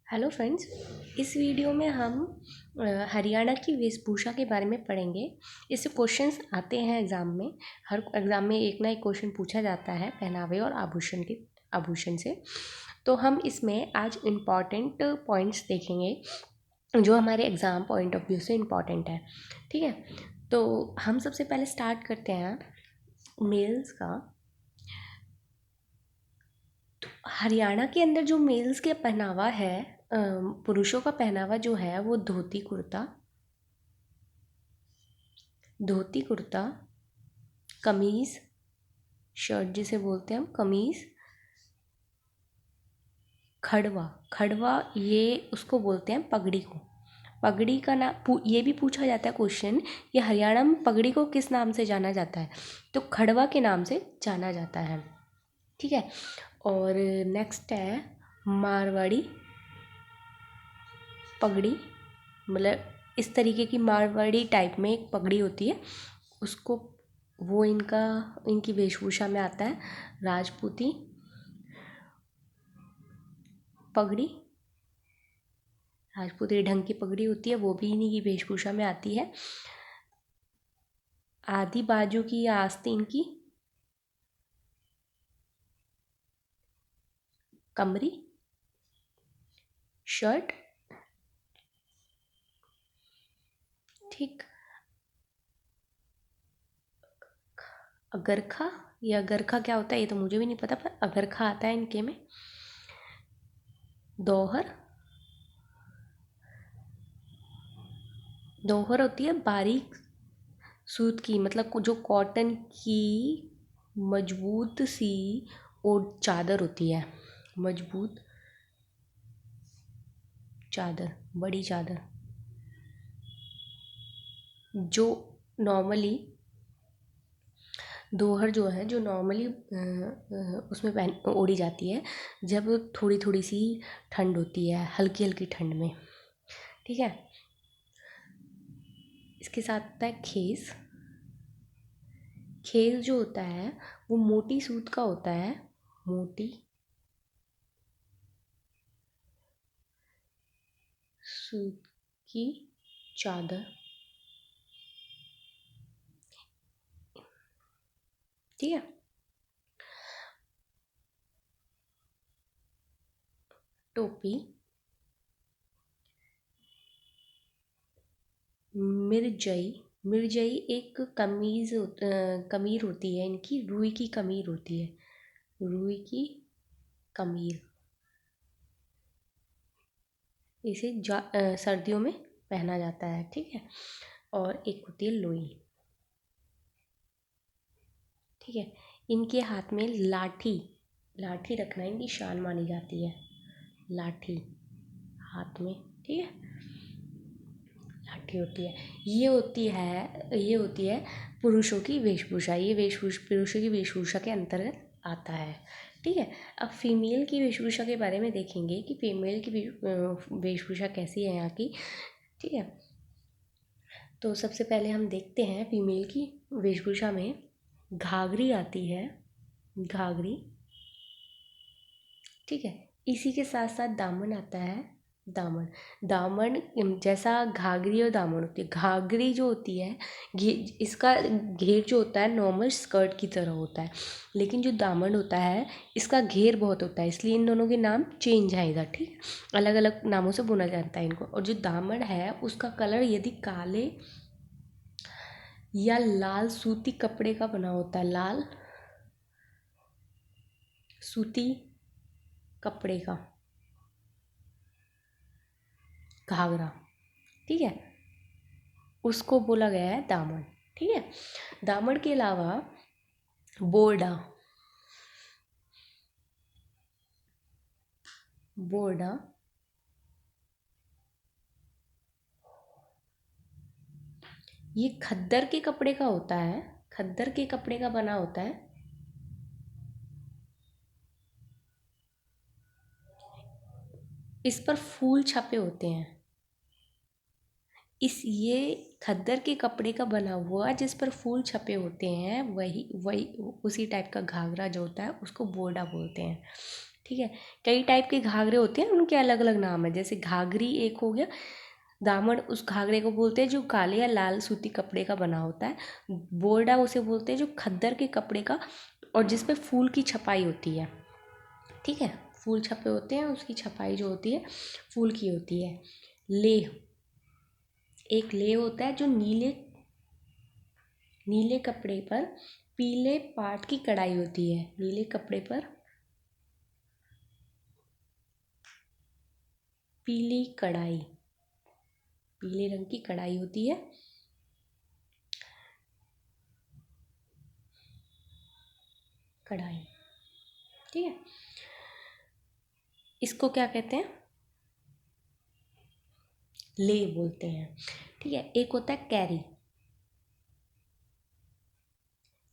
Hello friends. इस video में हम हरियाणा की वेशभूषा के बारे में पढ़ेंगे। इससे क्वेश्चंस आते हैं एग्ज़ाम में। हर एग्ज़ाम में एक ना एक क्वेश्चन पूछा जाता है पहनावे और आभूषण से। तो हम इसमें आज इम्पॉर्टेंट पॉइंट्स देखेंगे जो हमारे एग्ज़ाम पॉइंट ऑफ व्यू से इम्पॉर्टेंट है। ठीक है, तो हम सबसे पहले स्टार्ट करते हैं मेल्स का। हरियाणा के अंदर जो मेल्स के पहनावा है, पुरुषों का पहनावा जो है वो धोती कुर्ता, कमीज़, शर्ट जिसे बोलते हैं हम, कमीज़, खड़वा ये उसको बोलते हैं पगड़ी को। पगड़ी का नाम ये भी पूछा जाता है क्वेश्चन कि हरियाणा में पगड़ी को किस नाम से जाना जाता है, तो खड़वा के नाम से जाना जाता है। ठीक है, और नेक्स्ट है मारवाड़ी पगड़ी। मतलब इस तरीके की मारवाड़ी टाइप में एक पगड़ी होती है, उसको वो इनकी वेशभूषा में आता है। राजपूती पगड़ी, राजपूती ढंग की पगड़ी होती है, वो भी इन्हीं की वेशभूषा में आती है। आधी बाजू की या आस्तीन की कमरी शर्ट। ठीक, अगरखा, ये अगरखा क्या होता है ये तो मुझे भी नहीं पता, पर अगरखा आता है इनके में। दोहर होती है बारीक सूत की, मतलब जो कॉटन की मजबूत सी और चादर होती है, मजबूत चादर, बड़ी चादर जो नॉर्मली दोहर जो है जो नॉर्मली उसमें पहन ओढ़ी जाती है जब थोड़ी थोड़ी सी ठंड होती है, हल्की हल्की ठंड में। ठीक है, इसके साथ आता है खेस। खेस जो होता है वो मोटी सूत का होता है, मोटी सूत की चादर। ठीक है, टोपी, मिर्जई एक कमीर होती है इनकी, रुई की कमीर होती है, रुई की कमीर। इसे सर्दियों में पहना जाता है। ठीक है, और एक होती है लोई। ठीक है, इनके हाथ में लाठी, लाठी रखना इनकी शान मानी जाती है, लाठी हाथ में। ठीक है, लाठी होती है। ये होती है पुरुषों की वेशभूषा। ये वेशभूषा पुरुषों की वेशभूषा के अंतर्गत आता है। ठीक है, अब फीमेल की वेशभूषा के बारे में देखेंगे कि फीमेल की वेशभूषा कैसी है यहाँ की। ठीक है, तो सबसे पहले हम देखते हैं फीमेल की वेशभूषा में घाघरी आती है, घाघरी। ठीक है, इसी के साथ साथ दामन आता है, दामन। दामन जैसा घाघरी और दामन होती है। घाघरी जो होती है इसका घेर जो होता है नॉर्मल स्कर्ट की तरह होता है, लेकिन जो दामन होता है इसका घेर बहुत होता है, इसलिए इन दोनों के नाम चेंज है इधर। ठीक है, अलग अलग नामों से बुना जाता है इनको। और जो दामन है उसका कलर यदि काले या लाल सूती कपड़े का बना होता है, लाल सूती कपड़े का घाघरा। ठीक है, उसको बोला गया है दामन। ठीक है, दामन के अलावा बोरडा, बोरडा ये खद्दर के कपड़े का होता है, खद्दर के कपड़े का बना होता है। इस पर फूल छपे होते हैं। ये खद्दर के कपड़े का बना हुआ जिस पर फूल छपे होते हैं, वही वही उसी टाइप का घाघरा जो होता है उसको बोरडा बोलते हैं। ठीक है। कई टाइप के घाघरे होते हैं, उनके अलग अलग नाम है। जैसे घाघरी एक हो गया, दामन उस घाघरे को बोलते हैं जो काले या लाल सूती कपड़े का बना होता है। बोरडा उसे बोलते हैं जो खद्दर के कपड़े का और जिस पे फूल की छपाई होती है। ठीक है, फूल छपे होते हैं, उसकी छपाई जो होती है फूल की होती है। लेह, एक लेह होता है जो नीले नीले कपड़े पर पीले पाट की कढ़ाई होती है। नीले कपड़े पर पीली कढ़ाई, पीले रंग की कढ़ाई होती है। कढ़ाई, ठीक है। इसको क्या कहते हैं? ले बोलते हैं। ठीक है। एक होता है कैरी।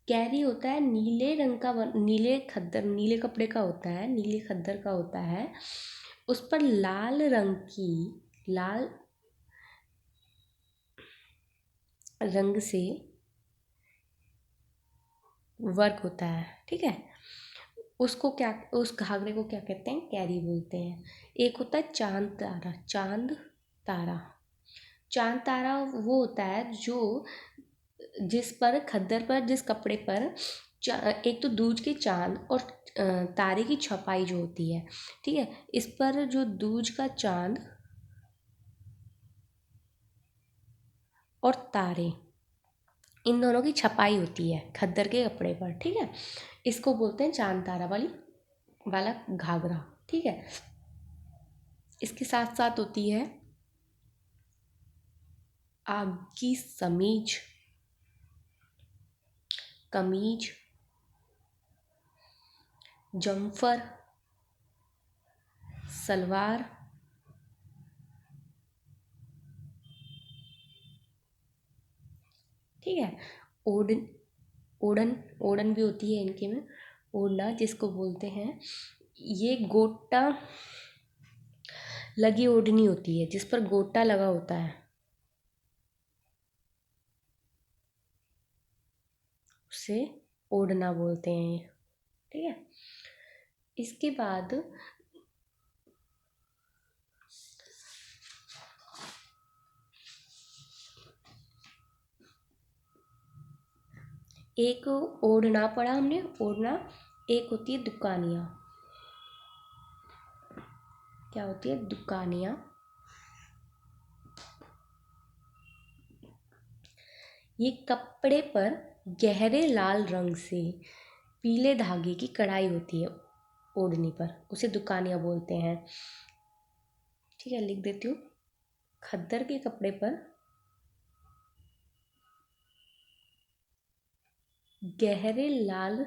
कैरी होता है नीले रंग का नीले खद्दर, नीले कपड़े का होता है, नीले खद्दर का होता है। उस पर लाल रंग की, लाल रंग से वर्क होता है। ठीक है। उसको क्या, उस घाघरे को क्या कहते हैं? कैरी बोलते हैं। एक होता है चांद तारा। चांद तारा, चांद तारा वो होता है जो जिस पर खद्दर पर, जिस कपड़े पर एक तो दूज के चांद और तारे की छपाई जो होती है। ठीक है। इस पर जो दूज का चांद और तारे, इन दोनों की छपाई होती है खद्दर के कपड़े पर। ठीक है। इसको बोलते हैं चांद तारा वाला घाघरा। ठीक है। इसके साथ साथ होती है आग की समीज, कमीज, जम्फर, सलवार, ठीक है। ओढ़न, ओढ़न, ओढ़न भी होती है इनके में। ओढ़ना जिसको बोलते हैं, ये गोटा लगी ओढ़नी होती है, जिस पर गोटा लगा होता है, उसे ओढ़ना बोलते हैं। ठीक है। इसके बाद एक ओढ़ना पढ़ा हमने, ओढ़ना। एक होती है दुकानिया। क्या होती है? दुकानिया। ये कपड़े पर गहरे लाल रंग से पीले धागे की कढ़ाई होती है ओढ़नी पर, उसे दुकानिया बोलते हैं। ठीक है, लिख देती हूँ। खद्दर के कपड़े पर गहरे लाल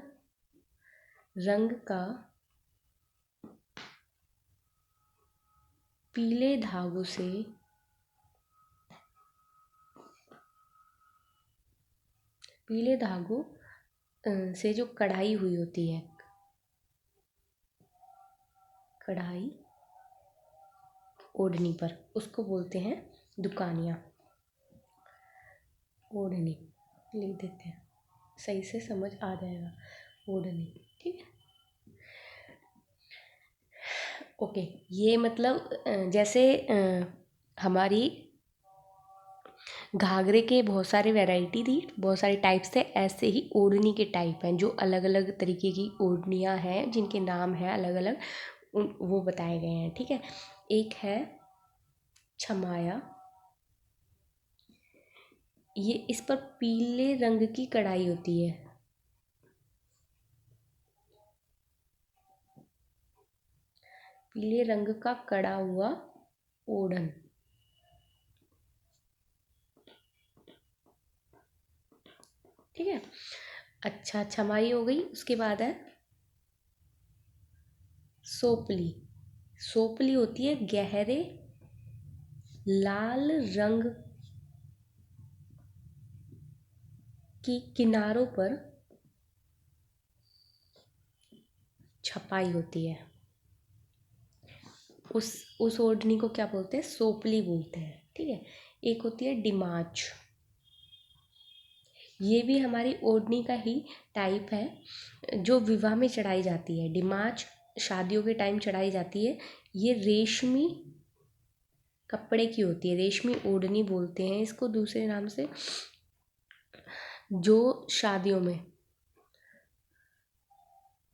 रंग का पीले धागों से पीले धागों से जो कढ़ाई हुई होती है, कढ़ाई ओढ़नी पर, उसको बोलते हैं दुकानिया। ओढ़नी लिख देते हैं, सही से समझ आ जाएगा। ओढ़नी। ठीक है। ओके। ये मतलब जैसे हमारी घाघरे के बहुत सारे वैरायटी थी, बहुत सारे टाइप्स थे, ऐसे ही ओढ़नी के टाइप हैं जो अलग अलग तरीके की ओढ़नियाँ हैं जिनके नाम हैं अलग अलग, उन वो बताए गए हैं। ठीक है। एक है छमाया, ये इस पर पीले रंग की कढ़ाई होती है। पीले रंग का कड़ा हुआ ओढ़न। ठीक है। अच्छा, छमाई हो गई। उसके बाद है सोपली। सोपली होती है गहरे लाल रंग की किनारों पर छपाई होती है। उस ओढ़नी को क्या बोलते हैं? सोपली बोलते हैं। ठीक है। एक होती है डिमाच, ये भी हमारी ओढ़नी का ही टाइप है जो विवाह में चढ़ाई जाती है। डिमाच शादियों के टाइम चढ़ाई जाती है, ये रेशमी कपड़े की होती है, रेशमी ओढ़नी बोलते हैं इसको दूसरे नाम से, जो शादियों में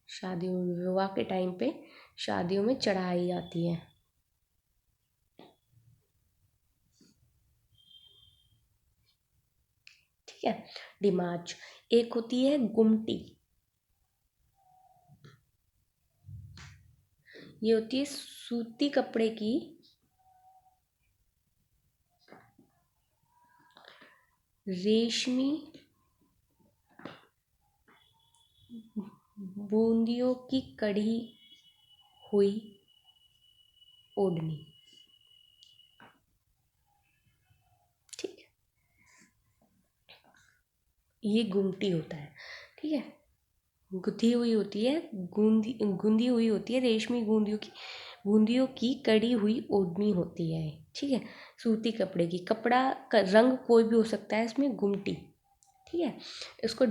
विवाह के टाइम पे शादियों में चढ़ाई जाती है। ठीक है। डिमाच। एक होती है गुमटी, ये होती है सूती कपड़े की रेशमी बूंदियों की कढ़ी हुई ओढ़नी। ठीक है, ये गुमटी होता है। ठीक है, गुथी हुई होती है, गूंदी हुई होती है, रेशमी बूंदियों की कड़ी हुई ओढ़नी होती है। ठीक है, सूती कपड़े की, कपड़ा का रंग कोई भी हो सकता है इसमें, गुमटी। ठीक है, इसको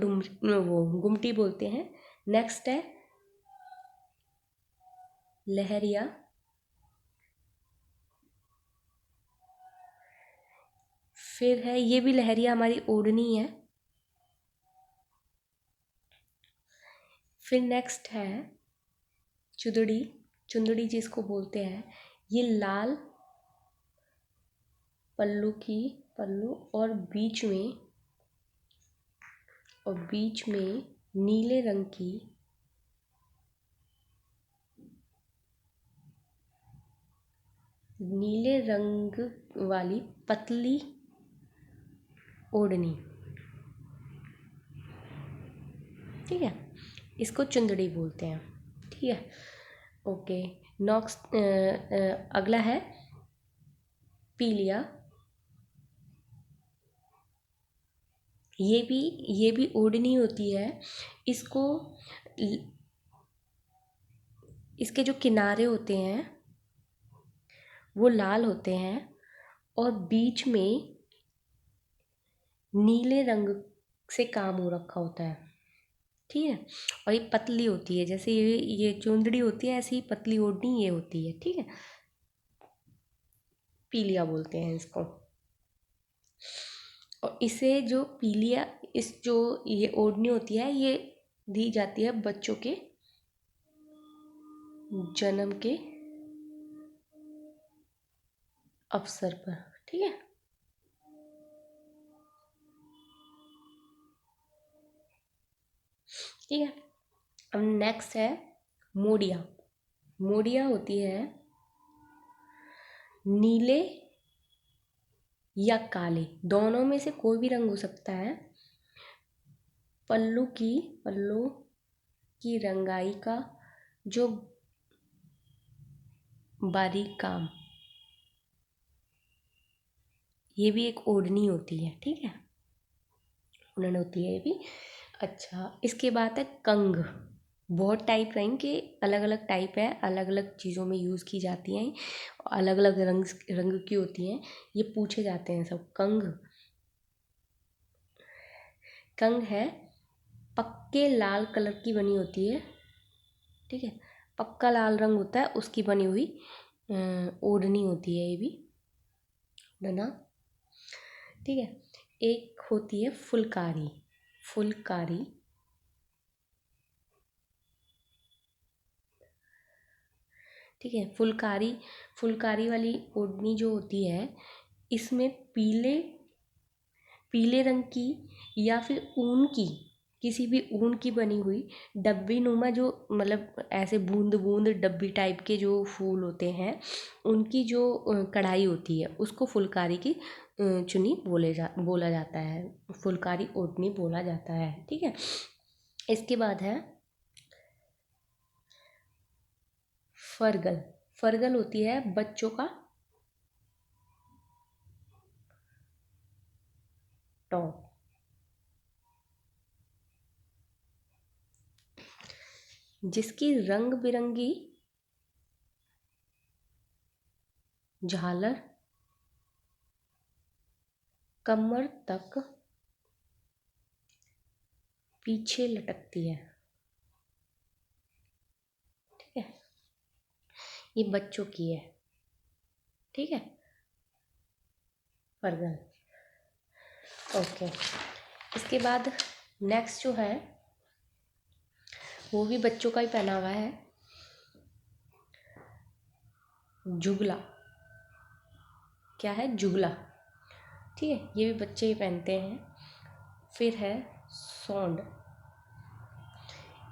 वो गुमटी बोलते हैं। नेक्स्ट है लहरिया। फिर है, ये भी लहरिया हमारी ओढ़नी है। फिर नेक्स्ट है चुदड़ी, चुंदड़ी जिसको बोलते हैं, ये लाल पल्लू और बीच में नीले रंग की नीले रंग वाली पतली ओढ़नी। ठीक है, इसको चुंदड़ी बोलते हैं। ठीक है, ओके। नेक्स्ट अगला है पीलिया। ये भी ओढ़नी होती है। इसको इसके जो किनारे होते हैं वो लाल होते हैं और बीच में नीले रंग से काम हो रखा होता है। ठीक है, और ये पतली होती है, जैसे ये चुंदड़ी होती है, ऐसी ही पतली ओढ़नी ये होती है। ठीक है, पीलिया बोलते हैं इसको। और इसे जो पीलिया, इस जो ये ओढ़नी होती है, ये दी जाती है बच्चों के जन्म के अवसर पर। ठीक है, ठीक है। अब नेक्स्ट है मोडिया। मोडिया होती है नीले या काले, दोनों में से कोई भी रंग हो सकता है। पल्लू की रंगाई का जो बारीक काम, ये भी एक ओढ़नी होती है। ठीक है, ओढ़नी होती है ये भी। अच्छा, इसके बाद है कंघ। बहुत टाइप रहेंगे कि अलग अलग टाइप है, अलग अलग चीज़ों में यूज़ की जाती हैं, अलग अलग रंग की होती हैं, ये पूछे जाते हैं सब। कंघ है पक्के लाल कलर की बनी होती है। ठीक है, पक्का लाल रंग होता है, उसकी बनी हुई ओढ़नी होती है ये भी, ओढ़ना। ठीक है, एक होती है फुलकारी। ठीक है, फुलकारी वाली ओढ़नी जो होती है, इसमें पीले रंग की या फिर ऊन की, किसी भी ऊन की बनी हुई डब्बी नुमा, जो मतलब ऐसे बूंद बूंद डब्बी टाइप के जो फूल होते हैं, उनकी जो कढ़ाई होती है, उसको फुलकारी की चुन्नी बोला जाता है, फुलकारी ओढ़नी बोला जाता है। ठीक है, इसके बाद है फरगल होती है बच्चों का टॉप, जिसकी रंग बिरंगी झालर कमर तक पीछे लटकती है। ठीक है, ये बच्चों की है, ठीक है, फॉर गर्ल। ओके, इसके बाद नेक्स्ट जो है वो भी बच्चों का ही पहनावा है, जुगला। क्या है? जुगला, ठीक है, ये भी बच्चे ही पहनते हैं। फिर है सोंड।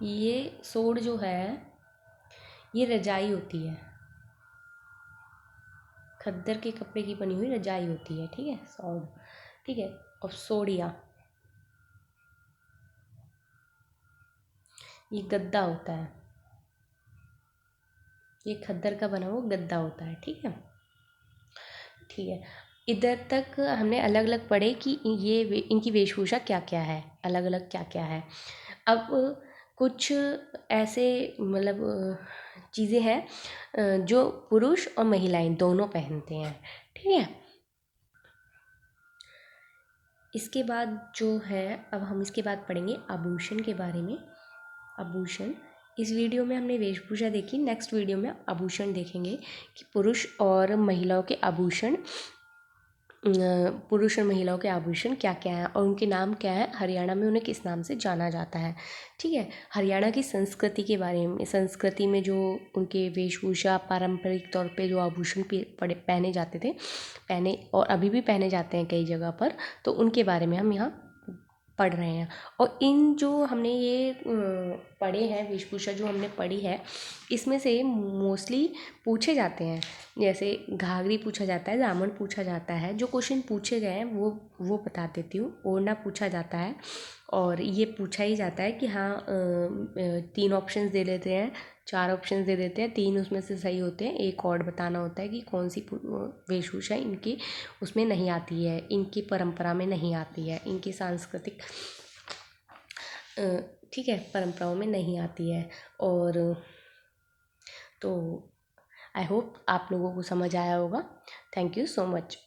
ये सोड़ जो है ये रजाई होती है, खद्दर के कपड़े की बनी हुई रजाई होती है, ठीक है, सोंड, ठीक है। और सोड़िया, ये गद्दा होता है, ये खद्दर का बना हुआ गद्दा होता है, ठीक है, ठीक है। इधर तक हमने अलग अलग पढ़े कि इनकी वेशभूषा क्या क्या है, अलग अलग क्या क्या है। अब कुछ ऐसे मतलब चीज़ें हैं जो पुरुष और महिलाएं दोनों पहनते हैं, ठीक है। इसके बाद जो है, अब हम इसके बाद पढ़ेंगे आभूषण के बारे में। आभूषण, इस वीडियो में हमने वेशभूषा देखी, नेक्स्ट वीडियो में आभूषण देखेंगे कि पुरुष और महिलाओं के आभूषण, पुरुष और महिलाओं के आभूषण क्या क्या हैं और उनके नाम क्या है, हरियाणा में उन्हें किस नाम से जाना जाता है, ठीक है। हरियाणा की संस्कृति के बारे में, संस्कृति में जो उनके वेशभूषा, पारंपरिक तौर पे जो आभूषण पहने जाते थे, पहने और अभी भी पहने जाते हैं कई जगह पर, तो उनके बारे में हम यहाँ पढ़ रहे हैं। और इन जो हमने ये पढ़े हैं, वेशभूषा जो हमने पढ़ी है, इसमें से मोस्टली पूछे जाते हैं, जैसे घाघरी पूछा जाता है, दामन पूछा जाता है। जो क्वेश्चन पूछे गए हैं वो बता देती हूँ। ओढ़ना पूछा जाता है, और ये पूछा ही जाता है कि हाँ 3 ऑप्शंस दे देते हैं, 4 ऑप्शंस दे देते हैं, 3 उसमें से सही होते हैं, एक और बताना होता है कि कौन सी वेशभूषा इनकी उसमें नहीं आती है, इनकी परंपरा में नहीं आती है, इनकी सांस्कृतिक ठीक है, परंपराओं में नहीं आती है। और तो आई होप आप लोगों को समझ आया होगा। Thank you so much.